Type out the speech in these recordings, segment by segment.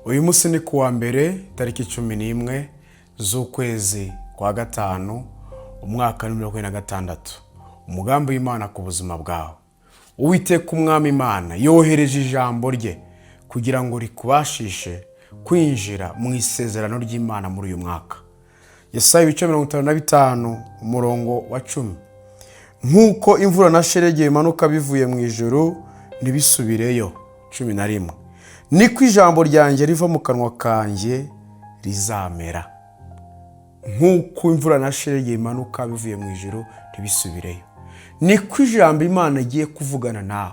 Uyu munsi ni kuwa mbere tariki 11 z'ukwezi kwa gatanu umwaka 2026. Umugambi w'Imana ku buzima bwawe. Uwiteka umwami Imana yohereje ijambo rye kugira ngo rikubashishe kwinjira mu isezerano ry'Imana muri uyu mwaka. Yesaya 55 umurongo wa 10. Nkuko imvura na shelegi imanuka bivuye mu ijuru ntibisubireyo. 11. Niko ijambo ryanjye riva mu kanwa kanjye rizamera. Nkuko imvura na shelegi imanuka bivuye mu ijuru ntibisubireyo. Niko ijambo Imana igiye kuvugana nawe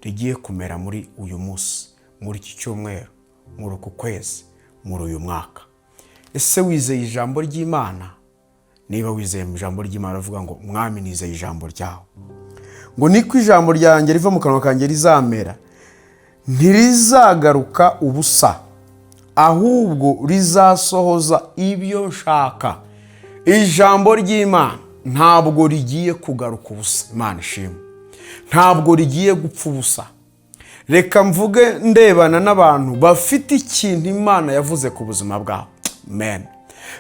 rigiye kumera muri uyu munsi, muri iki cyumweru, muri uku kwezi, muri uyu mwaka. Ese wizeye ijambo ry'Imana? Niba wizeye ijambo ry'Imana uvuga ngo mwami nizeye ijambo ryawe. Ngo niko ijambo ryanjye riva mu kanwa kanjye rizamera, ntirizagaruka ubusa, ahubwo rizasohoza ibyo nshaka. Ijambo ry'Imana ntabwo rigiye kugaruka ubusa. Imana ishimwe. Ntabwo rigiye gupfa ubusa. Reka mvuge ndebana n'abantu bafite ikintu Imana yavuze ku buzima bwabo. Amen.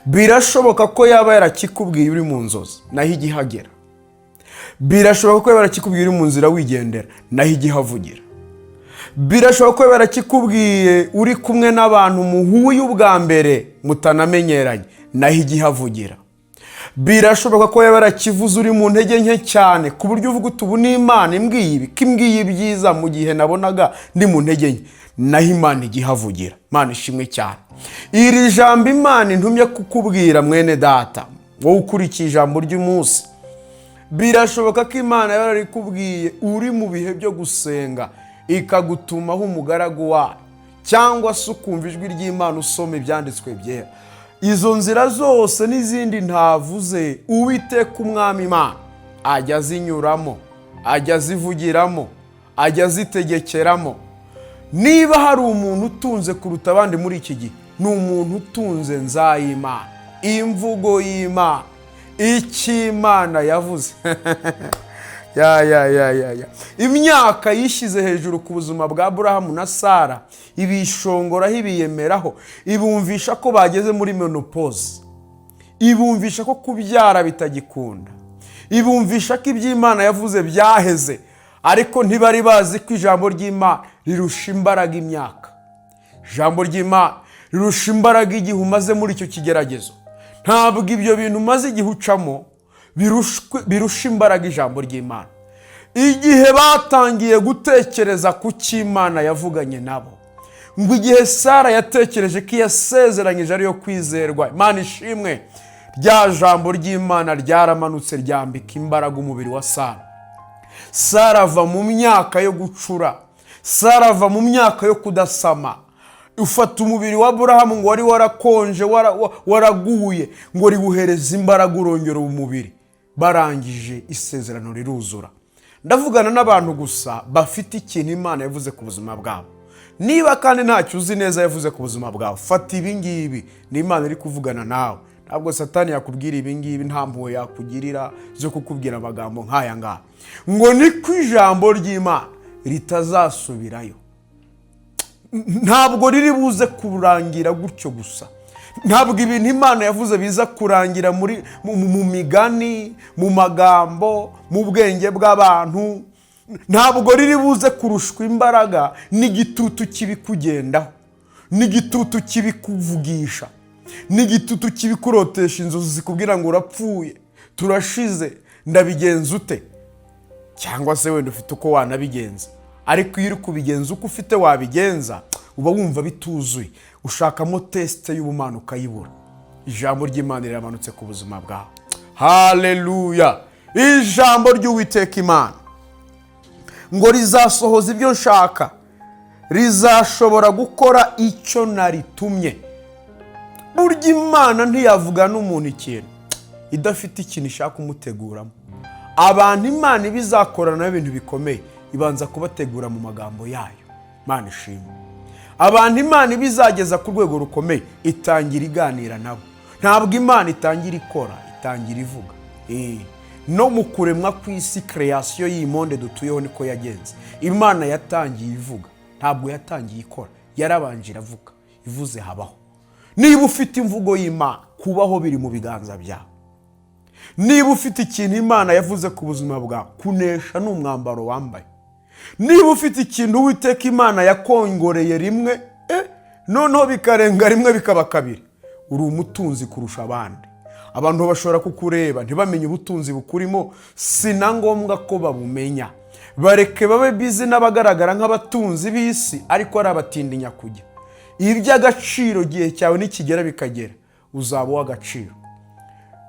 Birashoboka ko yaba yarakikubwiye uri mu nzozi naho igihagera. Birashoboka ko yaba yarakikubwiye uri mu nzira wigendera naho igihavugira. Birashoboka ko yaba yarakikubwiye uri kumwe n'abantu muhuye ubwa mbere mutanamenyeranye naho igihavugira. Birashoboka ko yaba yarakivuze uri mu ntege nke cyane ku buryo uvuga ubu ni Imana imbwiye ibi, kimbwiye ibyiza mu gihe nabonaga ndi mu ntege nke, naho Imana igihavugira. Imana ishimwe cyane. Iri jambo Imana intumye kukubwira mwene data, wowe ukurikiye ijambo ry'umunsi, birashoboka ko Imana yararikubwiye uri mu bihe byo gusenga ikagutumaho umugaragu wayo, cyangwa se ukumva ijwi ry'Imana usoma ibyanditswe byera. Izo nzira zose n'izindi ntavuze Uwiteka umwami Imana ajya azinyuramo, ajya azivugiramo, ajya azitegekeramo. Niba hari umuntu utunze kuruta abandi muri iki gihe, ni umuntu utunze nzay'Imana, imvugo y'Imana, icyo Imana yavuze. Imyaka yishyize hejuru ku buzima bwa Aburahamu na Sara, ibishongoraho, ibiyemeraho, ibumvisha ko bageze muri menopause, ibumvisha ko kubyara bitagikunda, ibumvisha ko iby'Imana yavuze byaheze, ariko ntibari bazi ko ijambo ry'Imana rirusha imbaraga imyaka. Ijambo ry'Imana rirusha imbaraga igihe umaze muri icyo kigeragezo. Ntabwo ibyo bintu umaze igihe ucamo birusha imbaraga ijambo ry'Imana. Igihe batangiye gutekereza ku cy'Imana yavuganye nabo, ngo igihe Sara yatekereje ko yasezeranyije ariyo kwizerwa, Imana ishimwe, rya jambo ry'Imana ryaramanutse ryambika imbaraga umubiri wa Sara. Sara ava mu myaka yo gucura, Sara ava mu myaka yo kudasama. Ufata umubiri wa Aburahamu ngo wari warakonje, waraguye, ngo riwuhereza imbaraga urongera umubiri. Barangije isezerano riruzura. Ndavugana n'abantu gusa bafite ikintu Imana yavuze ku buzima bwabo. Niba kandi ntacyo uzi neza yavuze ku buzima bwawe, fata ibi ngibi, ni Imana iri kuvugana nawe. Ntabwo Satani yakubwira ibi ngibi, nta mpuhwe yakugirira zo kukubwira amagambo nk'aya ngaya. Ngo niko ijambo ry'Imana ritazasubirayo. Ntabwo riri buze kurangira gutyo gusa. Ntabwo ibintu Imana yavuze biza kurangira mu migani, mu magambo, mu bwenge bw'abantu. Ntabwo riri buze kurushwa imbaraga n'igitutu kibikugendaho, n'igitutu kibikuvugisha, n'igitutu kibikurotesha inzozi zikubwira ngo urapfuye, turashize, ndabigenza ute? Cyangwa se wenda ufite uko wanabigenza, ariko iyo uri kubigenza uko ufite wabigenza, uba wumva bituzuye, ushakamo teste y'ubumana ukayibura. Ijambo ry'Imana riramanutse ku buzima bwawe. Haleluya! Ijambo ry'Uwiteka Imana ngo rizasohoza ibyo nshaka, rizashobora gukora icyo naritumye. Burya Imana ntiyavuga n'umuntu ikintu idafite ikintu ishaka umuteguramo. Abantu Imana ibizakorana ibintu bikomeye, ibanza kubategura mu magambo yayo. Imana ishimwe. Abantu Imana ibizageza ku rwego rukomeye, itangira iganira nabo. Ntabwo Imana itangira ikora, itangira ivuga. No mu kuremwa kw'isi, creation y'Imonde dutuyeho niko yagenze. Imana yatangiye ivuga, ntabwo yatangiye ikora, yarabanje iravuga. ivuze habaho. Niba ufite imvugo y'Imana, kubaho biri mu biganza byawe. Niba ufite ikintu Imana yavuze ku buzima bwawe, kunesha ni umwambaro wambaye. Niba ufite ikintu Uwiteka Imana yakongoreye rimwe, noneho bikarenga rimwe bikaba kabiri, uri umutunzi kurusha abandi. Abantu bashobora kukureba ntibamenye ubutunzi bukurimo, si na ngombwa ko babumenya. Bareke babe bizi n'abagaragara nk'abatunzi b'isi, ariko ari abatindinya kujya. Iby'agaciro gihe cyawe nikigera bikagera, uzaba uw'agaciro.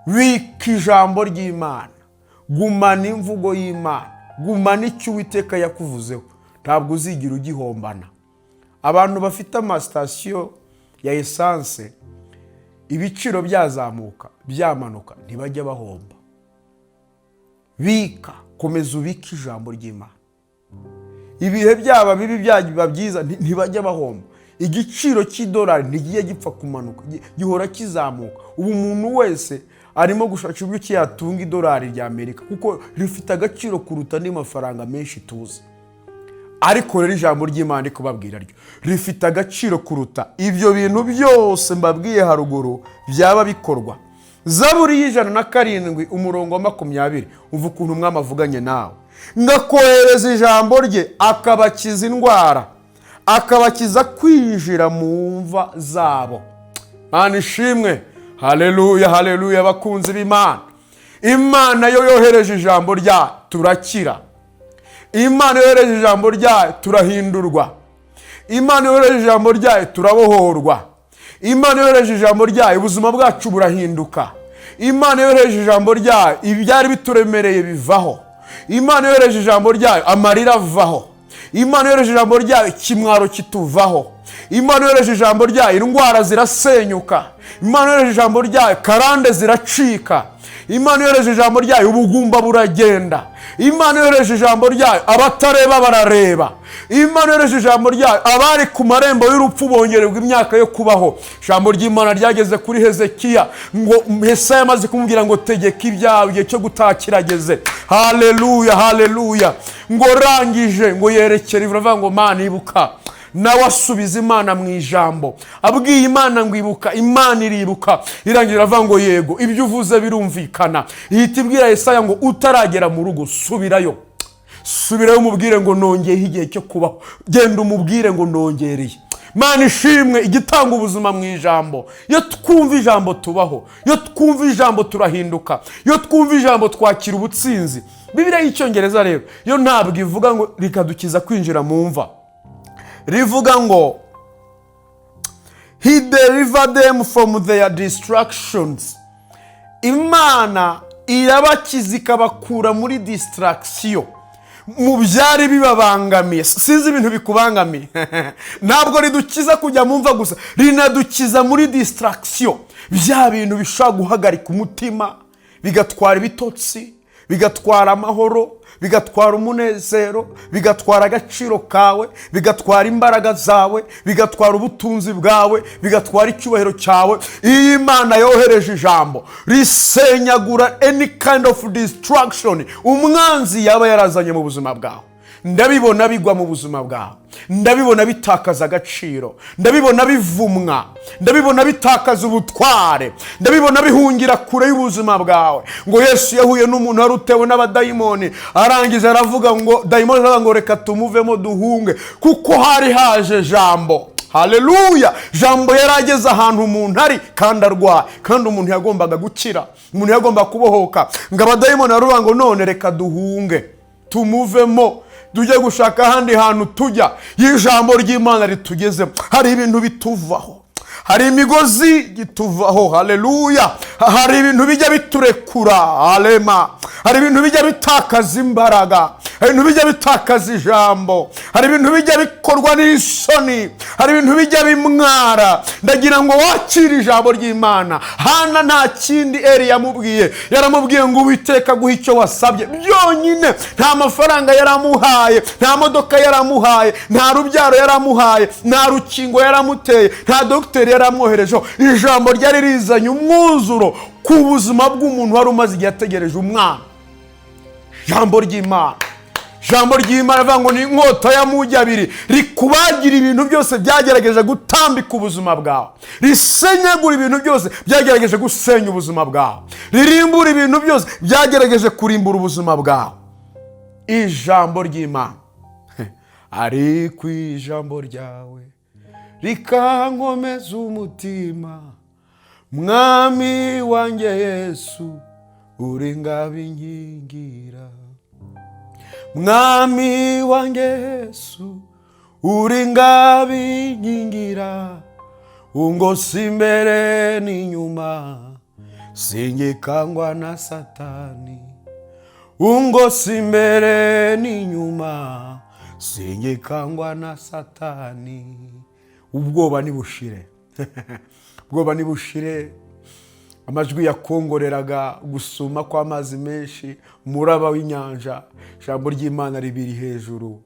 Bika ijambo ry'Imana, gumana imvugo y'Imana, gumana icyo Uwiteka yakuvuzeho, ntabwo uzigira ugihombana. Abantu bafite amasitasiyo ya esanse, ibiciro byazamuka byamanuka ntibajya bahomba. Bika, komeza ubike ijambo ry'Imana. Ibihe byaba bibi byaba byiza ntibajya bahomba. Igiciro cy'idolari ntigiye gipfa kumanuka, gihora kizamuka. Ubu umuntu wese arimo gushaka uburyo yatunga idolari ry'Amerika kuko rifite agaciro kuruta andi mafaranga menshi tuzi. Ariko rero ijambo ry'Imana ndi kubabwira ryo rifite agaciro kuruta ibyo bintu byose mbabwiye haruguru byaba bikorwa. Zaburi y'107 umurongo wa 20, umva ukuntu umwami avuganye nawe. Ngakohereza ijambo rye akabakiza indwara, akabakiza kwinjira mu mva zabo. Mana ishimwe. Haleluya, haleluya bakunzi b'Imana. Imana yo yohereje ijambo ryayo turakira. Imana yohereje ijambo ryayo turahindurwa. Imana yohereje ijambo ryayo turabohorwa. Imana yohereje ijambo ryayo ubuzima bwacu burahinduka. Imana yohereje ijambo ryayo ibyari bituremereye bivaho. Imana yohereje ijambo ryayo amarira avaho. Imana yohereje ijambo ryayo kimwaro kituvaho. Imana yohereje ijambo ryayo indwara zirasenyuka. Imana yohereje ijambo ryayo karande ziracika. Imana yohereje ijambo ryayo ubugumba buragenda. Imana yohereje ijambo ryayo abatareba barareba. Imana yohereje ijambo ryayo abari ku marembo y'urupfu bongererwa imyaka yo kubaho. Ijambo ry'Imana ryageze kuri Hezekiya ngo Yesaya amaze kumubwira ngo tegeka ibyawe igihe cyo gutaha kirageze. Haleluya, haleluya. Ngo rangije ngo yerekere iravuga ngo Mana ibuka. Nawe asubiza Imana mu ijambo, abwiye Imana ngo ibuka, Imana iribuka. Irangira iravuga ngo yego ibyo uvuze birumvikana. Ihita ibwira Yesaya ngo utaragera mu rugo subirayo. Subirayo umubwire ngo nongeyeho igihe cyo kubaho. Genda umubwire ngo nongereye. Mana ishimwe, igitanga ubuzima mu ijambo. Iyo twumva ijambo tubaho, iyo twumva ijambo turahinduka, iyo twumva ijambo twakira ubutsinzi. Bibiliya y'Icyongereza rero yo ntabwo ivuga ngo rikadukiza kwinjira mu mva. Rivuga ngo He delivered them from their distractions. Imana irabakiza ikabakura muri distraction, mu byari bibabangamiye. Sinzi ibintu bikubangamiye. Ntabwo ridukiza kujya mu mva gusa, rinadukiza muri distraction. Bya bintu bishobora guhagarika umutima, bigatwara ibitotsi, bigatwara amahoro, bigatwara umunezero, bigatwara agaciro kawe, bigatwara imbaraga zawe, bigatwara ubutunzi bwawe, bigatwara icyubahiro cyawe. Iyi Imana yohereje ijambo risenyagura any kind of distraction umwanzi yaba yarazanye mu buzima bwawe. Ndabibona bigwa mu buzima bwawe, ndabibona bitakaza agaciro, ndabibona bivumwa, ndabibona bitakaza ubutware, ndabibona bihungira kure y'ubuzima bwawe. Ngo Yesu yahuye n'umuntu wari utewe n'abadayimoni, arangiza aravuga ngo dayimoni aravuga ngo reka tumuvemo duhunge, kuko hari haje jambo. Haleluya. Jambo yarageze ahantu umuntu ari kandi arwaye, kandi umuntu yagombaga gukira, umuntu yagomba kubohoka. Ngo abadayimoni baravuga ngo none reka duhunge tumuvemo tujye gushaka ahandi hantu tujya. Y'ijambo ry'Imana ritugezemo hari ibintu bituvaho, hari imigozi gituvaho. Haleluya. Hari ibintu bijya biturekura. Alema. Hari ibintu bijya bitakaza imbaraga, hari ibintu bijya bitakaza ijambo, hari ibintu bijya bikorwa n'isoni, hari ibintu bijya bimwara. Ndagira ngo wakire ijambo ry'Imana. Hana nta kindi Eli yamubwiye, yaramubwiye ngo Uwiteka guha icyo wasabye byonyine. Nta mafaranga yaramuhaye, nta modoka yaramuhaye, nta rubyaro yaramuhaye, nta rukingo yaramuteye, nta dogiteri yaramwoherejeho. Ijambo ryari rizanye umwuzuro ku buzima bw'umuntu wari umaze igihe ategereje umwana. Ijambo ry'Imana, ijambo ry'Imana rivuga ngo ni inkota y'amugi abiri, rikubagira ibintu byose byagerageje gutambika ubuzima bwawe, risenyagura ibintu byose byagerageje gusenya ubuzima bwawe, ririmbura ibintu byose byagerageje kurimbura ubuzima bwawe. Ijambo ry'Imana ariko ijambo ryawe rikankomeza umutima, mwami wanjye Yesu uri ngabinkingira, mwami wanjye Yesu uri ngabinkingira, ungosi imbere n'inyuma singikangwa na Satani, ungosi imbere n'inyuma singikangwa na Satani. Ubwoba nibushire ubwoba nibushire. Amajwi yakongoreraga gusuma kw'amazi menshi, umuraba w'inyanja, ijambo ry'Imana ribiri hejuru.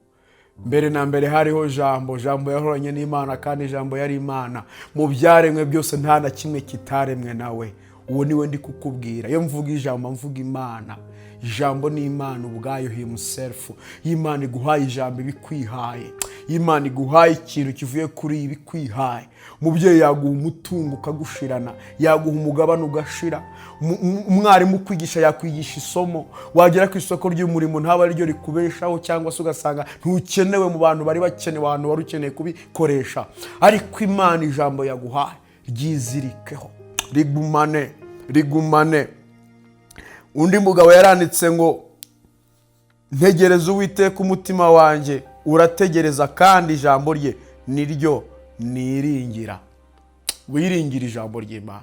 Mbere na mbere hariho jambo yahoranye n'Imana, kandi ijambo yari Imana. Mu byaremwe byose nta na kimwe kitaremwe nawe. Uwo niwe ndi kukubwira. Iyo mvuga ijambo mvuga Imana. Ijambo ni Imana ubwayo himself. Imana iguhaye ijambo ibikwihaye. Imana iguhaye ikintu kivuye kuri ibikwihaye. Umubyeyi yaguha umutungo ukagushirana, yaguha umugabane ugashira, umwarimu kwigisha yakwigisha isomo, wagera ku isoko ry'umurimo ntaba ari ryo rikubeshaho, cyangwa se ugasanga ntukenewe mu bantu bari bakenewe, abantu wari ukeneye kubikoresha. Ariko Imana ijambo yaguhaye ryizirikeho, rigumane. Undi mugabo yaranditse ngo ntegereza Uwiteka umutima wanjye urategereza, kandi ijambo rye niryo niringira. Wiringira ijambo ry'Imana.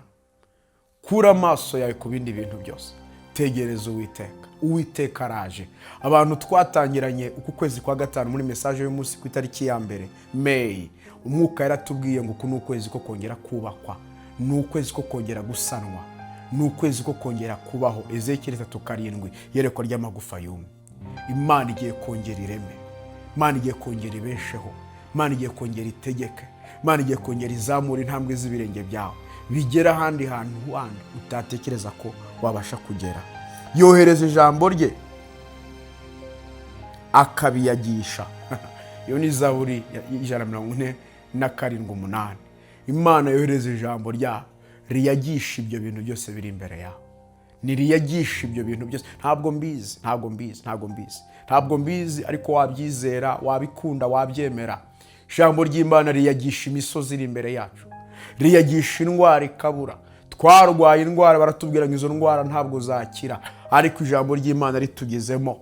Kura amaso yawe ku bindi bintu byose. Tegereza Uwiteka. Uwiteka araje. Abantu twatangiranye uku kwezi kwa gatanu muri message y'umunsi ku itariki ya mbere May, umwuka yaratubwiye ngo uku ni ukwezi ko kongera kubakwa, ni ukwezi ko kongera gusanwa, ni ukwezi ko kongera kubaho. Ezekiel 3:7 yerekwa ry'amagufa yumye. Imana igiye kongera ireme, Imana igiye kongera ibesheho, Imana igiye kongera itegeke, Imana igiye kongera izamura intambwe z'ibirenge byawe bigera ahandi hantu handi utatekereza ko wabasha kugera. Yohereza ijambo rye akabiyagisha. Iyo ni Zaburi 147:8. Imana yohereza ijambo rya riyagisha ibyo bintu byose biri imbere yawe. Niriyagisha ibyo bintu byose. Ntabwo mbizi ariko wabyizera, wabikunda, wabyemera. Ijambo ry'Imana riyagisha imisozi iri imbere yacu, riyagisha indwara ikabura. Twarwaye indwara baratubwira ngo izo ndwara ntabwo zakira, ariko ijambo ry'Imana ritugezemo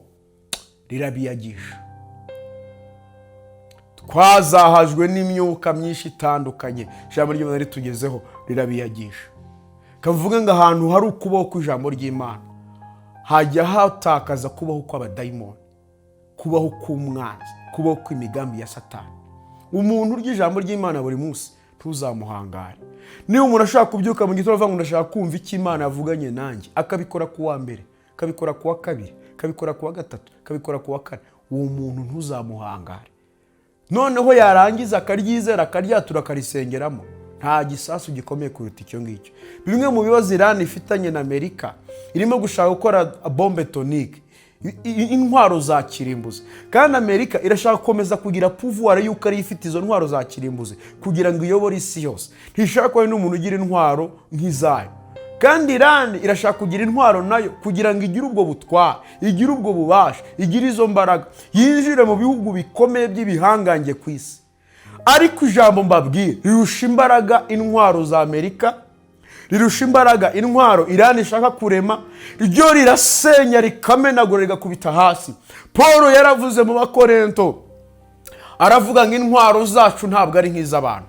rirabiyagisha. Twazahajwe n'imyuka myinshi itandukanye, ijambo ry'Imana ritugezeho rirabiyagisha. Kavuga ngo ahantu hari ukubaho kw'ijambo ry'Imana hajya hatakaza kubaho kw'abadayimoni, kubaho k'umwanzi, kubaho kw'imigambi ya Satani. Umuntu ry'ijambo ry'Imana buri munsi tuzamuhangare. Niba umuntu ashaka kubyuka mu gitondo avuga ngo ndashaka kumva icyo Imana yavuganye nanjye, akabikora ku wa mbere, akabikora ku wa kabiri, akabikora ku wa gatatu, akabikora ku wa kane, uwo muntu ntuzamuhangare. Noneho yarangiza akaryizera, akaryatura, akarisengeramo, nta gisasu gikomeye kuruta icyo ngicyo. Bimwe mu bibazo Iran ifitanye na Amerika, irimo gushaka gukora bombe atomique, intwaro za kirimbuzi, kandi Amerika irashaka gukomeza kugira pouvoir yuko ari ifite izo ntwaro za kirimbuzi kugira ngo iyobore isi yose. Ntishaka ko n'umuntu ugira intwaro nk'izayo. Kandi Iran irashaka kugira intwaro nayo kugira ngo igire ubwo butware, igire ubwo bubasha, igire izo mbaraga, yinjire mu bihugu bikomeye by'ibihangange ku isi. Ariko ijambo mbabwira rirusha imbaraga intwaro za Amerika, rirusha imbaraga intwaro Iran ishaka kurema, ryo rirasenya, rikamenagura, rigakubita hasi. Paul yaravuze mu Bakorinto, aravuga ngo intwaro zacu ntabwo ari nk'iz'abantu.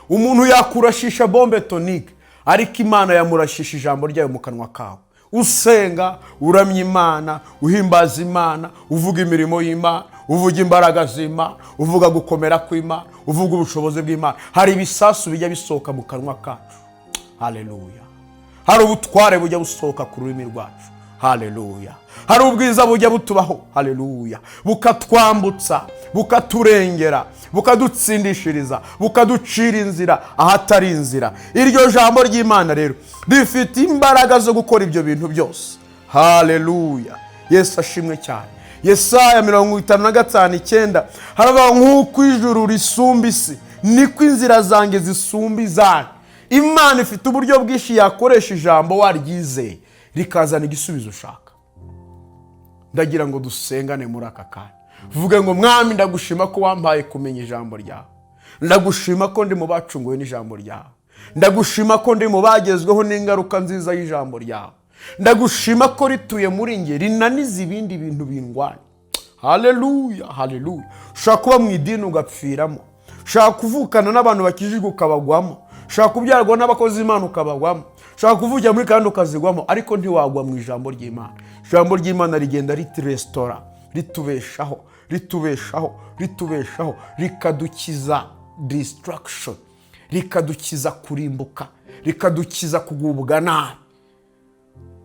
Umuntu yakurashisha bombe atomique, ariko Imana yamurashisha ijambo ryayo mu kanwa kawe. Usenga, uramya Imana, uhimbaza Imana, uvuga imirimo y'Imana, uvuga imbaraga z'Imana, uvuga gukomera kw'Imana, uvuga ubushobozi bw'Imana. Hari ibisasu bijya bisohoka mu kanwa kacu. Haleluya. Hari ubutware bujya busohoka ku rurimi rwacu. Haleluya. Hari ubwiza bujya butubaho. Haleluya. Bukatwambutsa, bukaturengera, bukadutsindishiriza, bukaducira inzira ahatari inzira. Iryo jambo ry'Imana rero rifite imbaraga zo gukora ibyo bintu byose. Haleluya. Yesu ashimwe cyane. Yesaya 55:9 haravuga nk'uko ijuru risumba isi niko inzira zanjye zisumba izanyu. Imana ifite uburyo bwinshi yakoresha ijambo waryizeye rikazana igisubizo ushaka. Ndagira ngo dusengane muri aka kanya, vuge ngo mwami ndagushima ko wampaye kumenya ijambo ryawe, ndagushima ko ndi mu bacunguwe n'ijambo ryawe, ndagushima ko ndi mu bagezweho n'ingaruka nziza y'ijambo ryawe, ndagushima ko rituye muri nge rinaniza ibindi bintu bindwanya. Haleluya, haleluya. Ushaka kuba mu idini ugapfiramo, ushaka kuvukana n'abantu bakijijwe ukabagwamo, ushaka kubyarwa n'abakozi Imana ukabagwamo, ushaka kuvugira muri kandi ukazigwamo, ariko ntiwagwa mu ijambo ry'Imana. Ijambo ry'Imana rigenda riturestora, ritubeshaho, ritubeshaho, ritubeshaho, rikadukiza destruction, rikadukiza kurimbuka, rikadukiza kugubwa nabi.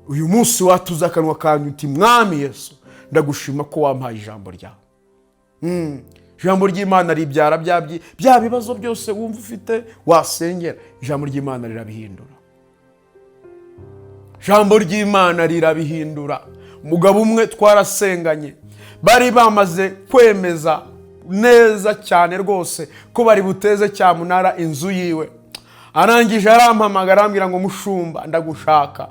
Uyu munsi watuza akanwa kanyu uti mwami Yesu ndagushima ko wampaye ijambo ryawe. Ijambo ry'Imana ribyara bya bibazo byose wumva ufite wasengera, ijambo ry'Imana rirabihindura. Ijambo ry'Imana rirabihindura. Umugabo umwe twarasenganye, bari bamaze kwemeza neza cyane rwose ko bari buteze cyamunara inzu yiwe. Arangije arampamagara arambwira ngo mushumba ndagushaka.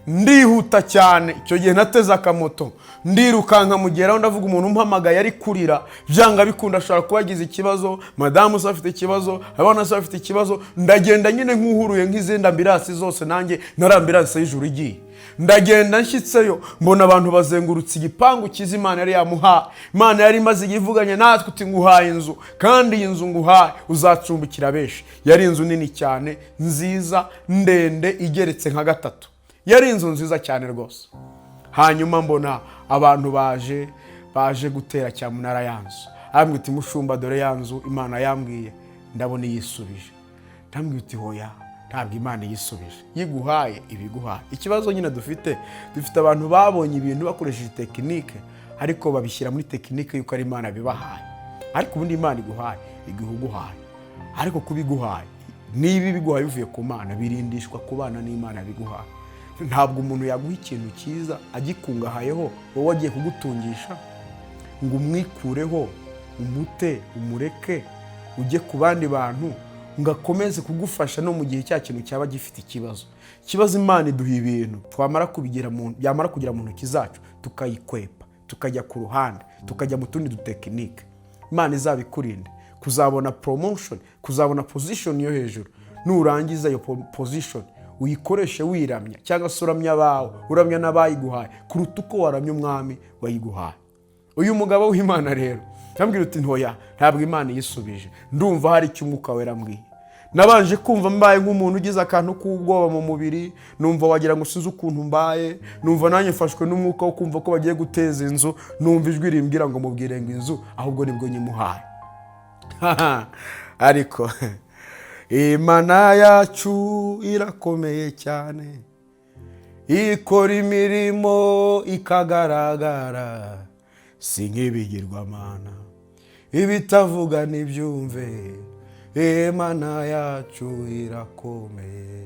Ndihuta cyane, icyo gihe nateze akamoto, ndirukanka mugeraho ndavuga umuntu umpamagaye ari kurira, byanga bikunda ashobora kuba agize ikibazo, madamu se afite ikibazo, abana se afite ikibazo. Ndagenda nyine nk'uhuruye nk'izindi ambirasi zose, nanjye narambirasi y'ijuru igiye. Ndagenda nshyitseyo mbona abantu bazengurutse igipangu cyiza Imana yari yamuhaye. Imana yari imaze igivuganye natwe uti nguhaye inzu, kandi iyi nzu nguhaye uzacumbikira benshi. Yari inzu nini cyane, nziza, ndende, igeretse nka 3. Yari inzu nziza cyane rwose. Hanyuma mbona abantu baje gutera cyamunara yanzu. Arambwira uti mushumba dore yanzu Imana yambwiye ndabona yisubije. Ndambwira uti hoya, ntabwo Imana yisubije, yiguhaye ibiguhaye. Ikibazo nyine dufite abantu babonye ibintu bakoresheje tekinike, ariko babishyira muri tekinike yuko ari Imana bibahaye. Ariko ubundi Imana iguhaye iguhaye, ariko kubiguhaye niba biguhaye bivuye ku Mana birindishwa kubana n'Imana biguhaye. Ntabwo umuntu yaguha ikintu cyiza agikungahayeho wowe agiye kugutungisha ngo umwikureho, umute, umureke ujye ku bandi bantu ngo akomeze kugufasha no mu gihe cya kintu cyaba gifite ikibazo. Imana iduha ibintu twamara kubigira byamara kugira mu ntoki zacu tukayikwepa, tukajya ku ruhande, tukajya mu tundi dutekinike. Imana izabikurinde kuzabona promotion, kuzabona position yo hejuru. Nurangiza iyo position uyikoreshe wiramya, cyangwa se uramya abawe, uramya n'abayiguhaye kuruta uko waramya umwami wayiguhaye. Uyu mugabo w'Imana rero yambwira uti ntoya, ntabwo Imana yisubije, ndumva hari icyo Umwuka Wera ambwiye. Nabanje kumva mbaye nk'umuntu ugize akantu k'ubwoba mu mubiri, numva wagira ngo sinzi ukuntu mbaye, numva nanjye mfashwe n'umwuka wo kumva ko bagiye guteza inzu, numva ijwi rimbwira ngo mubwire ngo inzu ahubwo nibwo nyimuhaye. Ariko Imana yacu irakomeye cyane, ikora imirimo ikagaragara, si nk'ibigirwamana ibitavuga n'ibyumve. Imana yacu irakomeye,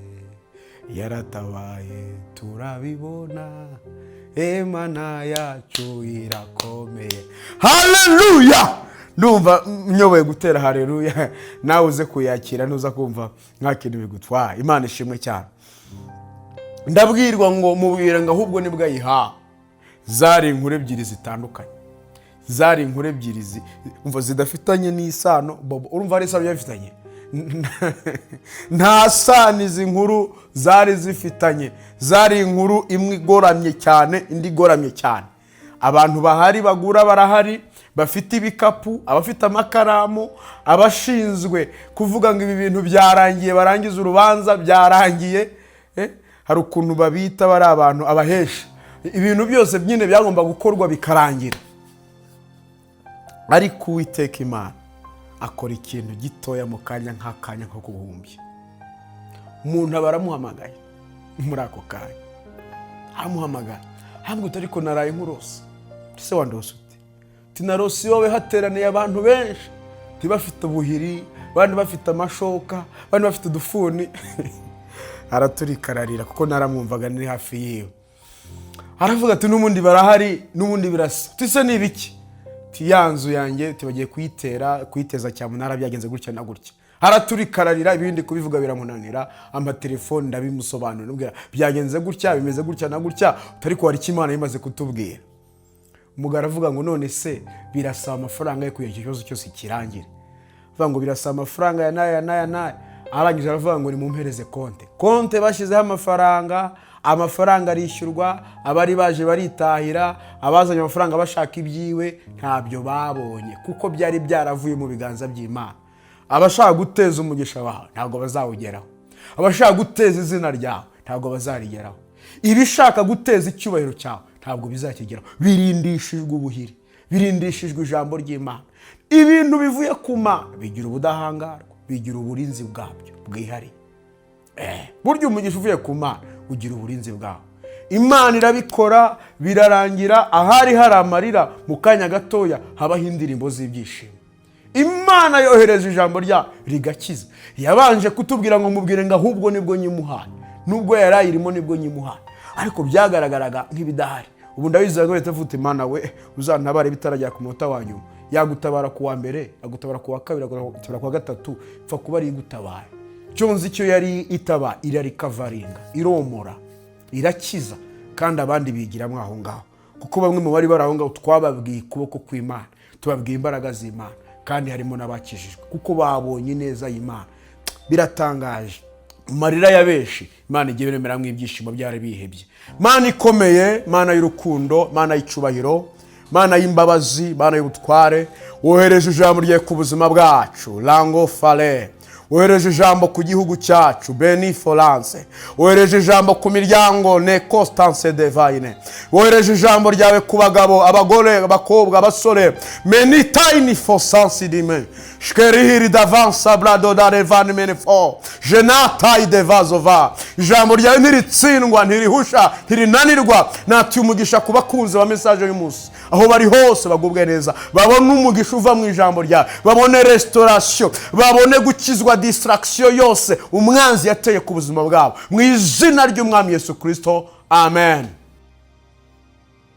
yaratabaye turabibona. Imana yacu irakomeye. Haleluya! Ndumva nyoboye gutera haleluya, nawe uze kuyakira nuza kumva nta kintu bigutwaye. Imana ishimwe cyane. Ndabwirwa ngo mubwire ngo ahubwo nibwo ayiha. Zari inkuru ebyiri zitandukanye, zari inkuru ebyiri umva zidafitanye n'isano. Urumva ari isano yafitanye? Nta sano izi nkuru zari zifitanye. Zari inkuru imwe igoramye cyane, indi igoramye cyane. Abantu bahari bagura barahari, bafite ibikapu, abafite amakaramu, abashinzwe kuvuga ngo ibi bintu byarangiye, barangiza urubanza byarangiye. Hari ukuntu babita bari abantu abahesha. Ibintu byose byine byagomba gukorwa bikarangira. Ariko Uwiteka Imana akora ikintu gitoya mu kanya nk'akanya nko kuguhumbya. Umuntu abaramuhamagaye muri ako kanya, amuhamagaye hamwe utariko naraye nkurose. Se wandose uti tinarose wowe hateraniye abantu benshi, tibafite ubuhiri, bandi bafite amashoka, bandi bafite udufuni. Araturikararira kuko naramwumvaga ni hafi yiwe. aravuga ati n'ubundi barahari, n'ubundi birasa. Tise ni ibiki? Ya nzu yanjye tubagiye kuyiteza cyamunara, byagenze gutya na gutya. Haraturikararira, ibindi kubivuga biramunanira. Amatelefone ndabimusobanurira, nubwira byagenze gutya, bimeze gutya na gutya, ariko hari Imana imaze kutubwira. Umugabo aravuga ngo none se birasaba amafaranga yo kugira ikibazo cyose kirangire. Avuga ngo birasaba amafaranga ya naya. Arangije aravuga ngo nimumpereze konte bashyizeho amafaranga arishyurwa, abari baje baritahira, abazanye amafaranga bashaka ibyiwe ntabyo babonye, kuko byari byaravuye mu biganza by'Imana. Abashaka guteza umugisha wawe ntabwo bazawugeraho, abashaka guteza izina ryawe ntabwo bazarigeraho, ibishaka guteza icyubahiro cyawe ntabwo bizakigeraho. Birindishijwe ubuhiri, birindishijwe ijambo ry'Imana. Ibintu bivuye ku Mana bigira ubudahangarwa, bigira uburinzi bwabyo bwihariye. Burya umugisha uvuye ku Mana ugira uburinzi bwawe. Imana irabikora, birarangira. Ahari hari amarira, mu kanya gatoya habaho indirimbo z'ibyishimo. Imana yohereje ijambo ryayo rigakiza. Yabanje kutubwira ngo mubwire ngo ahubwo nibwo nyimuhaye, nubwo yarayirimo nibwo nyimuhaye, ariko byagaragaraga nk'ibidahari. Ubu ndabizeza ngo leta vuta Imana we uzantabare bitarajya ku munota wa nyuma. Yagutabara ku wa mbere, agutabara ku wa kabiri, agutabara ku wa gatatu, pfa kuba ari gutabara. Cyonzi icyo yari itaba irarikavaringa, iromora, irakiza, kandi abandi bigiramo aho ngaho. Kuko bamwe mu bari baraho ngaho twababwiye ukuboko kw'Imana, tubabwiye imbaraga z'Imana, kandi harimo n'abakijijwe kuko babonye neza y'Imana. Biratangaje. Marira ya benshi Imana igiye bemeramo ibyishimo byari bihebye. Mana ikomeye, Mana y'urukundo, Mana y'icubahiro, Mana y'imbabazi, Mana y'ubutware, wohereje ijambo rye ku buzima bwacu, lango fale. Wohereje ijambo ku gihugu cyacu, benifolance. Wohereje ijambo ku miryango, ne constance divine. Wohereje ijambo ryawe ku bagabo, abagore, abakobwa, abasore, menitaini fosansi dime. Shkerihiri davansa blado da revani menefo. Jenatai devazova. Ijambo ryawe ntiritsindwa, ntirihusha, ntirinanirwa. Nati umugisha ku bakunzi ba message y'umunsi. Aho bari hose bagubwe neza, babone umugisha uva mu ijambo ryawe, babone restauration, babone gukizwa distraction yose umwanzi yateye ku buzima bwabo, mu izina ry'Umwami Yesu Kristo. Amen.